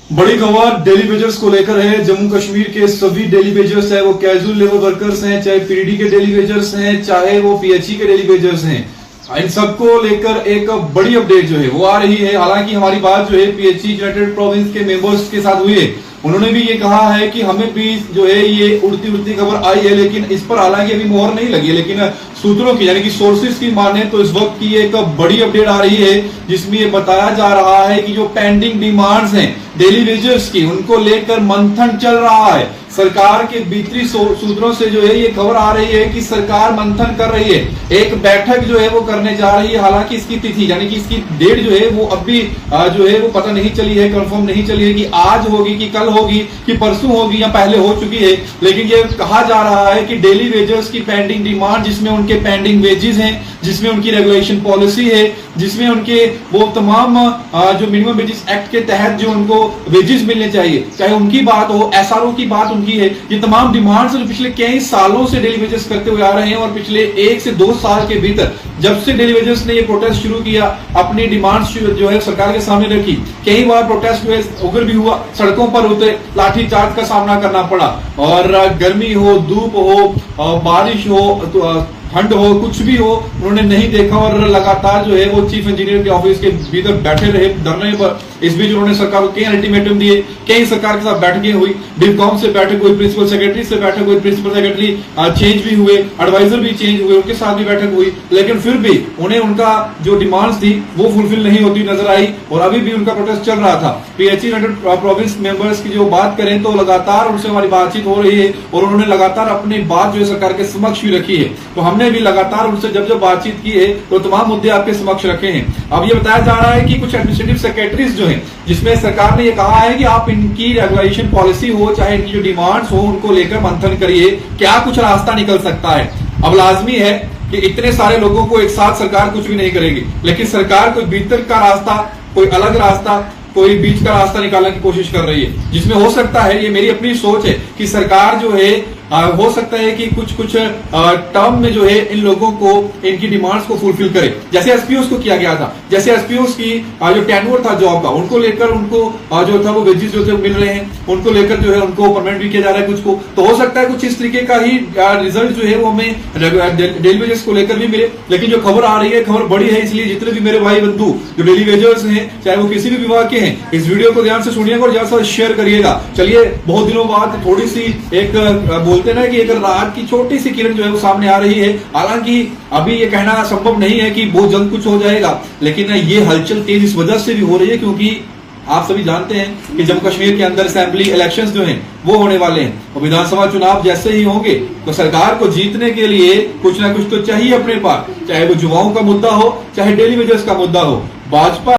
बड़ी खबर daily wagers को लेकर है। जम्मू कश्मीर के सभी डेली वेजर्स, चाहे वो कैजुअल लेबर वर्कर्स हैं, चाहे पीडी के डेली वेजर्स हैं, चाहे वो पीएचई के डेली वेजर्स हैं, इन सबको लेकर एक बड़ी अपडेट जो है वो आ रही है। हालांकि हमारी बात जो है पीएचई यूनाइटेड प्रोविंस के मेंबर्स के साथ हुई है, उन्होंने भी ये कहा है कि हमें भी जो है ये उड़ती खबर आई है, लेकिन इस पर हालांकि अभी मोहर नहीं लगी है। लेकिन सूत्रों की यानी कि सोर्सेज की माने तो इस वक्त की एक बड़ी अपडेट आ रही है, जिसमें ये बताया जा रहा है कि जो पेंडिंग डिमांड्स हैं डेली वेजर्स की, उनको लेकर मंथन चल रहा है। सरकार के भीतरी सूत्रों से जो है ये खबर आ रही है कि सरकार मंथन कर रही है, एक बैठक जो है वो करने जा रही है। हालांकि इसकी तिथि यानी कि इसकी डेट जो है वो अभी जो है वो पता नहीं चली है, कंफर्म नहीं चली है कि आज होगी कि कल होगी कि परसों होगी या पहले हो चुकी है। लेकिन ये कहा जा रहा है कि डेली वेजर्स की पेंडिंग डिमांड, जिसमें उनके पेंडिंग वेजेस हैं, जिसमें उनकी रेगुलेशन पॉलिसी है, जिसमें उनके वो तमाम जो मिनिमम वेजेस एक्ट के तहत जो उनको वेजेस मिलने चाहिए, चाहे उनकी बात हो, एसआरओ की बात उनकी है, ये तमाम डिमांड्स जो पिछले कई सालों से डेली वेजर्स करते हुए आ रहे हैं। और पिछले 1 से 2 साल के भीतर जब से डेली वेजर्स ने ये प्रोटेस्ट शुरू किया, अपनी डिमांड्स जो है सरकार के सामने रखी, कई बार प्रोटेस्ट हुए, उग्र भी हुआ, सड़कों पर उतरे, लाठीचार्ज का सामना करना पड़ा। और गर्मी हो, धूप हो, बारिश हो, ठंड हो, कुछ भी हो, उन्होंने नहीं देखा और लगातार जो है वो चीफ इंजीनियर के ऑफिस के भीतर बैठे रहे धरने पर। इस बीच उन्होंने सरकार को कई अल्टीमेटम दिए, कई सरकार के साथ बैठकें हुई, डिवकॉम से बैठक हुई, प्रिंसिपल सेक्रेटरी से बैठक हुई, प्रिंसिपल सेक्रेटरी चेंज भी हुए, एडवाइजर भी चेंज हुए, उनके साथ भी बैठक हुई। लेकिन फिर भी उन्हें उनका जो डिमांड्स थी वो फुलफिल नहीं होती नजर आई और अभी भी उनका प्रोटेस्ट चल रहा था। पीएचई यूनाइटेड प्रोविंस मेंबर्स की जो बात करें तो लगातार उनसे हमारी बातचीत हो रही है और उन्होंने लगातार अपनी बात जो है सरकार के समक्ष भी रखी है। तो हमने भी लगातार उनसे जब बातचीत की है तो तमाम मुद्दे आपके समक्ष रखे हैं। अब ये बताया जा रहा है कि कुछ एडमिनिस्ट्रेटिव सेक्रेटरीज जो हैं, जिसमें सरकार ने ये कहा है कि आप इनकी रेगुलेशन पॉलिसी हो, चाहे इनकी जो डिमांड्स हो, उनको लेकर मंथन करिए, क्या कुछ रास्ता निकल सकता है। अब लाजमी है कि इतने सारे लोगों को एक साथ सरकार कुछ भी नहीं करेगी, लेकिन सरकार कोई भीतर का रास्ता, कोई अलग रास्ता, कोई बीच का रास्ता निकालने की कोशिश कर रही है, जिसमें हो सकता है, ये मेरी अपनी सोच है कि सरकार जो है हो सकता है कि कुछ टर्म में जो है इन लोगों को इनकी डिमांड्स को फुलफिल करे, जैसे एसपीओस को किया गया था। जैसे एसपीओस की जो टेन्योर था जॉब का, उनको लेकर उनको जो था वो वेजेस जो थे मिल रहे हैं, उनको लेकर जो है उनको परमानेंट भी किया जा रहा है कुछ को। तो हो सकता है कुछ इस तरीके का ही रिजल्ट जो है वो हमें डेली वेजर्स को लेकर भी मिले। लेकिन जो खबर आ रही है, खबर बड़ी है, इसलिए जितने भी मेरे भाई बंधु जो डेली वेजर्स हैं, चाहे वो किसी भी विभाग के हैं, इस वीडियो को ध्यान से सुनिएगा और ज्यादा से शेयर करिएगा। चलिए, बहुत दिनों बाद थोड़ी सी एक बोलते ना कि एक रात की छोटी सी किरण जो है वो सामने आ रही है। हालांकि अभी ये कहना संभव नहीं है कि बहुत जल्द कुछ हो जाएगा, लेकिन ये हलचल तेज इस वजह से भी हो रही है क्योंकि आप सभी जानते हैं कि जम्मू कश्मीर के अंदर असेंबली इलेक्शंस जो हैं वो होने वाले हैं और विधानसभा चुनाव जैसे ही होंगे तो सरकार को जीतने के लिए कुछ ना कुछ तो चाहिए अपने पास, चाहे वो युवाओं का मुद्दा हो, चाहे डेली वेजर्स का मुद्दा हो। भाजपा